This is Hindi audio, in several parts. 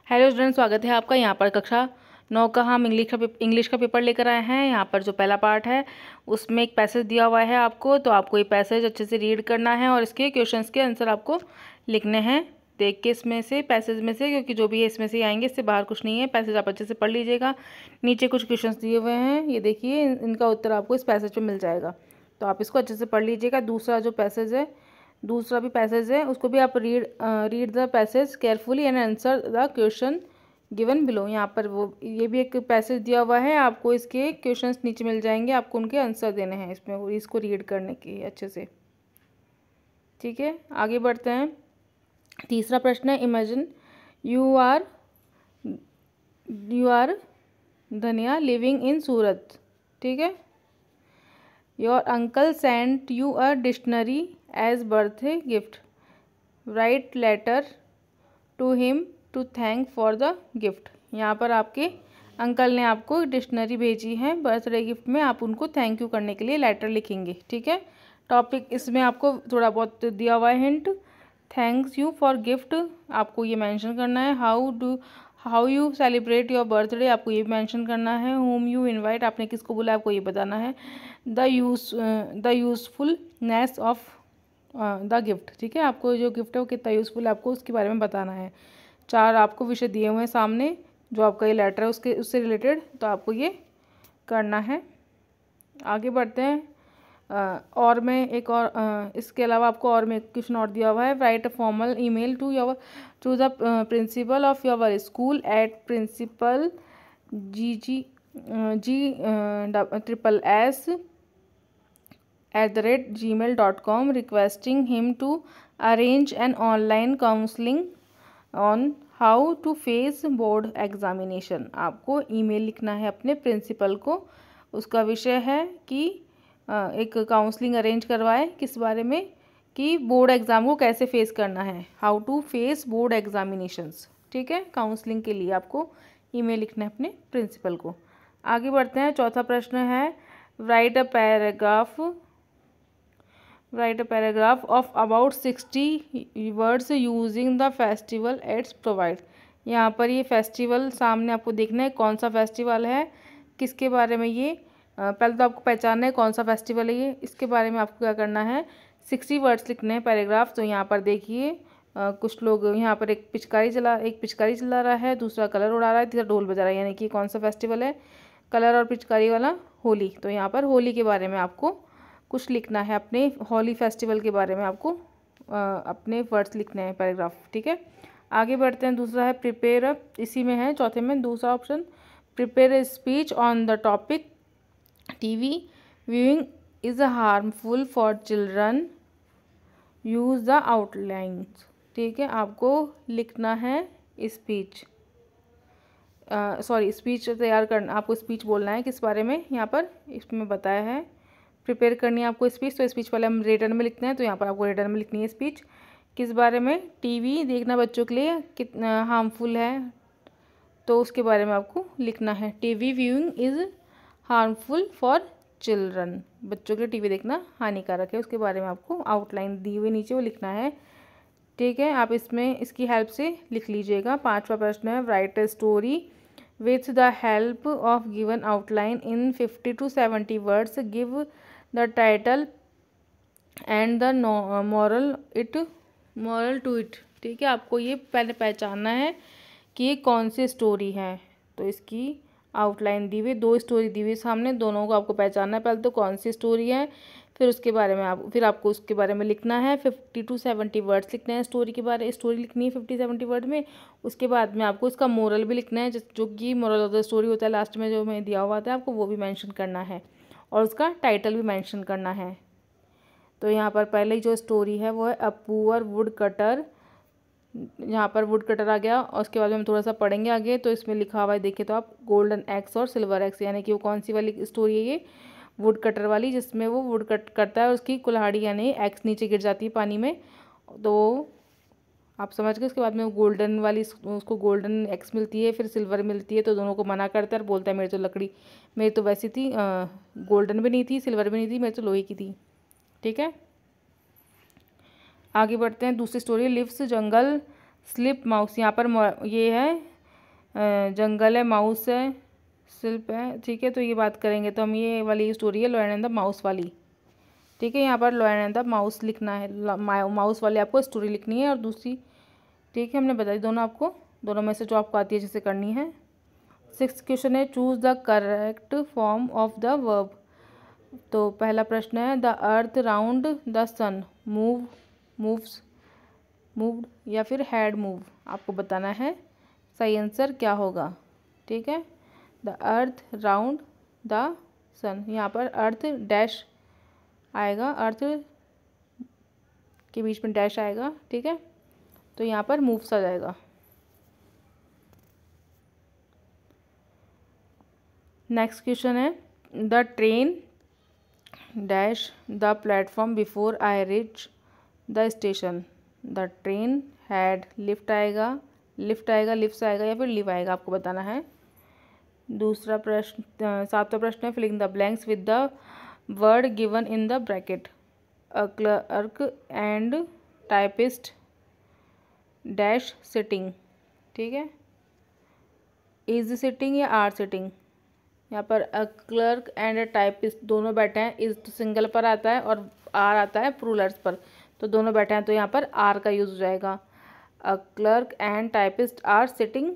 हेलो स्टूडेंट, स्वागत है आपका। यहाँ पर कक्षा 9 का हम इंग्लिश का पेपर लेकर आए हैं। यहाँ पर जो पहला पार्ट है उसमें एक पैसेज दिया हुआ है आपको, तो आपको ये पैसेज अच्छे से रीड करना है और इसके क्वेश्चंस के आंसर आपको लिखने हैं देख के इसमें से, पैसेज में से, क्योंकि जो भी है इसमें से आएंगे, इससे बाहर कुछ नहीं है। पैसेज आप अच्छे से पढ़ लीजिएगा। नीचे कुछ क्वेश्चंस दिए हुए हैं, ये देखिए, इनका उत्तर आपको इस पैसेज पे मिल जाएगा, तो आप इसको अच्छे से पढ़ लीजिएगा। दूसरा भी पैसेज है, उसको भी आप read the passage carefully and answer the question given below. यहाँ पर ये भी एक पैसेज दिया हुआ है, आपको इसके क्वेश्चंस नीचे मिल जाएंगे, आपको उनके आंसर देने हैं इसमें, इसको रीड करने के अच्छे से। ठीक है, आगे बढ़ते हैं। तीसरा प्रश्न है, imagine you are Dhaniya living in Surat. ठीक है, your uncle sent you a dictionary as birthday gift, write letter to him to thank for the gift. यहाँ पर आपके अंकल ने आपको डिक्शनरी भेजी है बर्थडे गिफ्ट में, आप उनको थैंक यू करने के लिए लेटर लिखेंगे। ठीक है, टॉपिक इसमें आपको थोड़ा बहुत दिया हुआ है hint. Thanks you for gift आपको ये मेंशन करना है। How you celebrate your birthday आपको ये मेंशन करना है। होम यू इनवाइट आपने किसको बुलाया आपको ये बताना है। The usefulness of the gift. ठीक है, आपको जो गिफ्ट है वो कितना यूज़फुल है आपको उसके बारे में बताना है। 4 आपको विषय दिए हुए हैं सामने, जो आपका ये लेटर है उससे रिलेटेड, तो आपको ये करना है। आगे बढ़ते हैं। और में एक और इसके अलावा आपको और में क्वेश्चन और दिया हुआ है। Write a formal email to the principal of your school at principal GGSS@gmail.com requesting him to arrange an online counseling on how to face board examination। आपको ईमेल लिखना है अपने प्रिंसिपल को, उसका विषय है कि एक काउंसलिंग अरेंज करवाए, किस बारे में, कि बोर्ड एग्ज़ाम को कैसे फेस करना है, how to face board examinations. ठीक है, काउंसलिंग के लिए आपको ईमेल लिखना है अपने प्रिंसिपल को। आगे बढ़ते हैं। चौथा प्रश्न है, write a paragraph of about 60 words using the festival its provide. यहाँ पर ये फेस्टिवल सामने आपको देखना है, कौन सा फेस्टिवल है, किसके बारे में ये, पहले तो आपको पहचानना है कौन सा फेस्टिवल है ये, इसके बारे में आपको क्या करना है, 60 वर्ड्स लिखने हैं पैराग्राफ। तो यहाँ पर देखिए, कुछ लोग यहाँ पर एक पिचकारी चला रहा है, दूसरा कलर उड़ा रहा है, तीसरा ढोल बजा रहा है, यानी कि कौन सा फेस्टिवल है, कलर और पिचकारी वाला, होली। तो यहाँ पर होली के बारे में आपको कुछ लिखना है, अपने होली फेस्टिवल के बारे में आपको अपने वर्ड्स लिखने हैं पैराग्राफ। ठीक है, आगे बढ़ते हैं। दूसरा है प्रिपेयर, इसी में है चौथे में दूसरा option, prepare a speech on the topic TV viewing is harmful for children, use the outlines. ठीक है, आपको लिखना है स्पीच तैयार करना, आपको स्पीच बोलना है किस बारे में, यहाँ पर इसमें बताया है प्रिपेयर करनी है आपको स्पीच। तो स्पीच पहले हम रिटर्न में लिखते हैं, तो यहाँ पर आपको रिटर्न में लिखनी है स्पीच, किस बारे में, टीवी देखना बच्चों के लिए कितना हार्मफुल है, तो उसके बारे में आपको लिखना है। TV viewing is harmful for children, बच्चों के लिए टीवी देखना हानिकारक है, उसके बारे में आपको आउटलाइन दी हुई नीचे वो लिखना है। ठीक है, आप इसमें इसकी हेल्प से लिख लीजिएगा। 5वां प्रश्न है, write a story with the help of given outline in 50 to 70 words, give the title and the moral to it. ठीक है, आपको ये पहले पहचानना है कि ये कौन सी स्टोरी है, तो इसकी आउटलाइन दी हुई, 2 स्टोरी दी हुई सामने, दोनों को आपको पहचानना है, पहले तो कौन सी स्टोरी है, फिर उसके बारे में आपको उसके बारे में लिखना है। 50 to 70 वर्ड्स लिखने हैं स्टोरी लिखनी है 50-70 वर्ड में। उसके बाद में आपको इसका मोरल भी लिखना है, जो कि मोरल ऑफ द स्टोरी होता है लास्ट में जो मैं दिया हुआ था आपको, वो भी मेंशन करना है, और उसका टाइटल भी मेंशन करना है। तो यहाँ पर पहले जो स्टोरी है वो है अ पुअर वुड कटर, यहाँ पर वुड कटर आ गया, और उसके बाद में हम थोड़ा सा पढ़ेंगे आगे, तो इसमें लिखा हुआ है देखिए तो आप, गोल्डन एक्स और सिल्वर एक्स, यानी कि वो कौन सी वाली स्टोरी है ये, वुड कटर वाली, जिसमें वो वुड कट करता है और उसकी कुल्हाड़ी यानी एक्स नीचे गिर जाती है पानी में, तो आप समझ गए। उसके बाद में वो गोल्डन वाली, उसको गोल्डन एक्स मिलती है, फिर सिल्वर मिलती है, तो दोनों को मना करता है और बोलता है मेरी तो वैसी थी, गोल्डन भी नहीं थी, सिल्वर भी नहीं थी, मेरी तो लोहे की थी। ठीक है, आगे बढ़ते हैं। दूसरी स्टोरी, लिव्स जंगल स्लिप माउस, यहाँ पर ये है जंगल है, माउस है, शिल्प है, ठीक है। तो ये बात करेंगे तो हम ये वाली स्टोरी है लॉयन एंड द माउस वाली, ठीक है। यहाँ पर लॉयन एंड द माउस लिखना है, माउस वाली आपको स्टोरी लिखनी है और दूसरी, ठीक है, हमने बताई दोनों आपको, दोनों में से जो आपको आती है जिसे करनी है। 6th क्वेश्चन है choose the correct form of the verb. तो पहला प्रश्न है the earth round the sun move, moves, moved या फिर हैड मूव, आपको बताना है सही आंसर क्या होगा, ठीक है। द अर्थ राउंड द सन, यहाँ पर अर्थ डैश आएगा, अर्थ के बीच में डैश आएगा, ठीक है। तो यहाँ पर मूव्स आ जाएगा। नेक्स्ट क्वेश्चन है the train dash the platform before I reach the station. The train had lift आएगा, लिफ्ट आएगा, लिफ्ट आएगा या फिर लिव आएगा, आपको बताना है। दूसरा प्रश्न, 7वां प्रश्न है filling the blanks with the word given in the bracket. A clerk and typist dash sitting, ठीक है। इज सिटिंग या आर सिटिंग, यहाँ पर a clerk and a typist दोनों बैठे हैं, इज तो सिंगल पर आता है और आर आता है प्लूरल्स पर, तो दोनों बैठे हैं तो यहाँ पर आर का यूज़ हो जाएगा। A clerk and typist are sitting,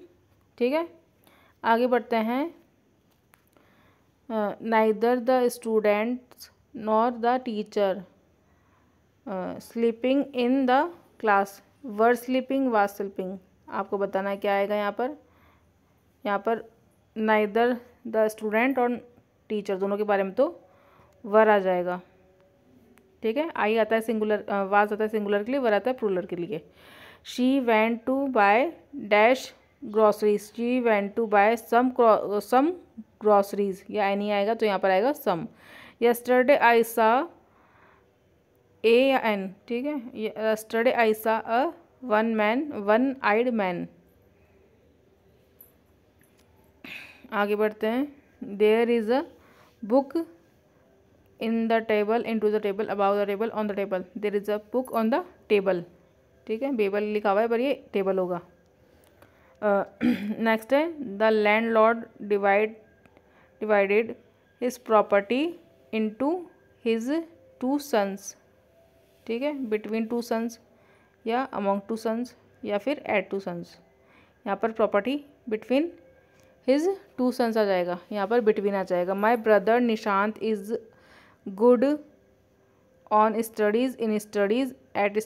ठीक है। आगे बढ़ते हैं neither the students nor the teacher sleeping in the class, were sleeping was sleeping, आपको बताना है क्या आएगा यहाँ पर। यहाँ पर नाइदर द स्टूडेंट और टीचर दोनों के बारे में तो वर आ जाएगा, ठीक है। आई आता है सिंगुलर, वाज आता है सिंगुलर के लिए, वर आता है प्लूरल के लिए। She went to buy dash groceries, she went to buy some groceries, या एनी आएगा तो यहाँ पर आएगा सम। यस्टरडे आई सा ए या एन, ठीक है। यस्टरडे आई सा अ वन आइड मैन। आगे बढ़ते हैं there is a book in the table, into the table, about the table, on the table, there is a book on the table, ठीक है। बेबल लिखा हुआ है पर ये टेबल होगा। नेक्स्ट है the landlord divided his property into his 2 sons, ठीक है। बिटवीन 2 सन्स या अमॉन्ग 2 सन्स या फिर एट 2 सन्स, यहाँ पर प्रॉपर्टी बिटवीन हिज 2 सन्स आ जाएगा, यहाँ पर बिटवीन आ जाएगा। My brother Nishant is good on studies, in studies, at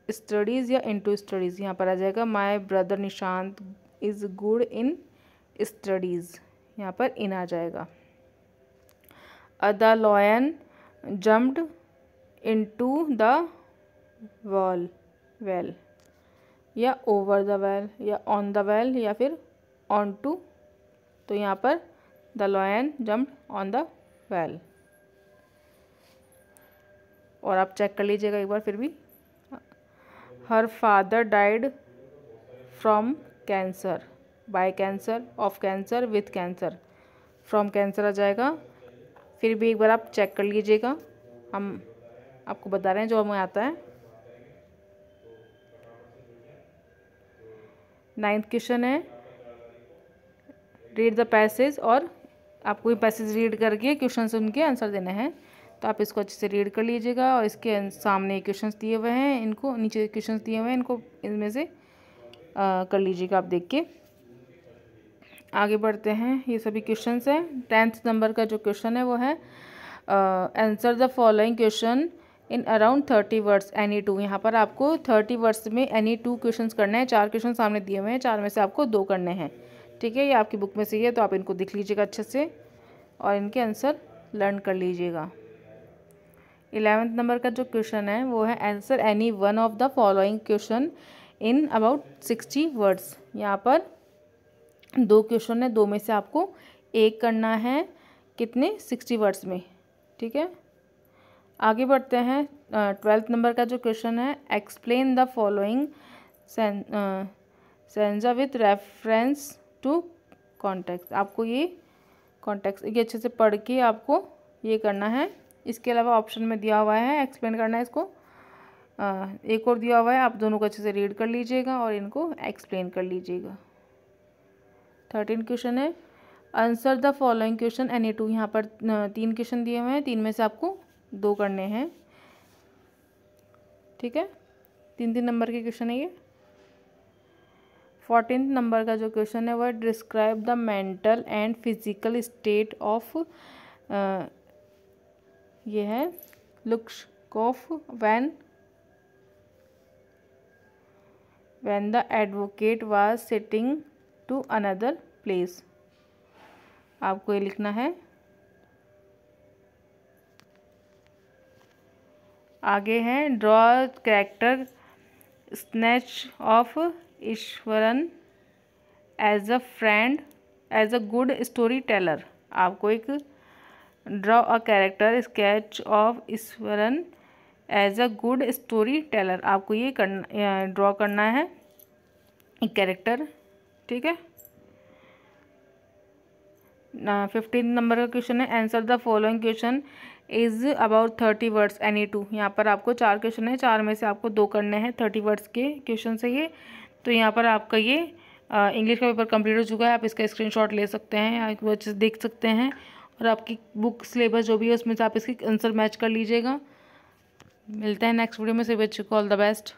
studies या इनटू स्टडीज़, यहाँ पर आ जाएगा my brother Nishant is good in studies, यहाँ पर इन आ जाएगा। The lion jumped into the wall, well, या ओवर द वेल या ऑन द वेल या फिर ऑन टू, तो यहाँ पर the lion jumped on the well. और आप चेक कर लीजिएगा एक बार फिर भी। Her father died from cancer, by cancer, of cancer, with cancer, from cancer आ जाएगा। फिर भी एक बार आप चेक कर लीजिएगा, हम आपको बता रहे हैं जो हमें आता है। 9th क्वेश्चन है रीड द पैसेज, और आपको ये पैसेज रीड करके क्वेश्चन से उनके आंसर देने हैं, तो आप इसको अच्छे से रीड कर लीजिएगा। और इसके सामने क्वेश्चंस दिए हुए हैं, इनको नीचे क्वेश्चंस दिए हुए हैं, इनको इनमें से कर लीजिएगा आप देख के। आगे बढ़ते हैं, ये सभी क्वेश्चंस हैं। 10th नंबर का जो क्वेश्चन है वो है answer the following question in around 30 words any 2। यहाँ पर आपको 30 वर्ड्स में एनी 2 क्वेश्चंस करने हैं। 4 क्वेश्चन सामने दिए हुए हैं, 4 में से आपको 2 करने हैं, ठीक है। ये आपकी बुक में से ही है, तो आप इनको देख लीजिएगा अच्छे से और इनके आंसर लर्न कर लीजिएगा। 11th नंबर का जो क्वेश्चन है वो है answer any one of the following question in about 60 words. यहाँ पर 2 क्वेश्चन है, 2 में से आपको एक करना है, कितने 60 वर्ड्स में, ठीक है। आगे बढ़ते हैं 12th नंबर का जो क्वेश्चन है explain the following sentence with reference to context. आपको ये कॉन्टेक्स्ट ये अच्छे से पढ़ के आपको ये करना है। इसके अलावा ऑप्शन में दिया हुआ है एक्सप्लेन करना है इसको, एक और दिया हुआ है, आप दोनों को अच्छे से रीड कर लीजिएगा और इनको एक्सप्लेन कर लीजिएगा। 13 क्वेश्चन है। Answer the following question any two. यहाँ पर 3 क्वेश्चन दिए हुए हैं, 3 में से आपको 2 करने हैं, ठीक है। 3-3 नंबर के क्वेश्चन है ये। 14 नंबर का जो क्वेश्चन है वह describe the mental and physical state of, ये है लुक्सकॉफ when the advocate was sitting to another place। आपको ये लिखना है। आगे है draw character sketch of Iswaran as a friend as a good storyteller. आपको एक draw a character sketch of Iswaran as a good storyteller. आपको ये करना, ड्रॉ करना है एक कैरेक्टर, ठीक है। 15 नंबर का क्वेश्चन है answer the following question is about 30 words any two. यहाँ पर आपको 4 क्वेश्चन है, 4 में से आपको 2 करने हैं 30 वर्ड्स के क्वेश्चन से ये। तो यहाँ पर आपका ये इंग्लिश का पेपर कंप्लीट हो चुका है। आप इसका स्क्रीनशॉट ले सकते हैं या वो अच्छे से देख सकते हैं, और आपकी बुक सिलेबस जो भी है उसमें से आप इसकी आंसर मैच कर लीजिएगा। मिलते हैं नेक्स्ट वीडियो में। सभी बच्चों को ऑल द बेस्ट।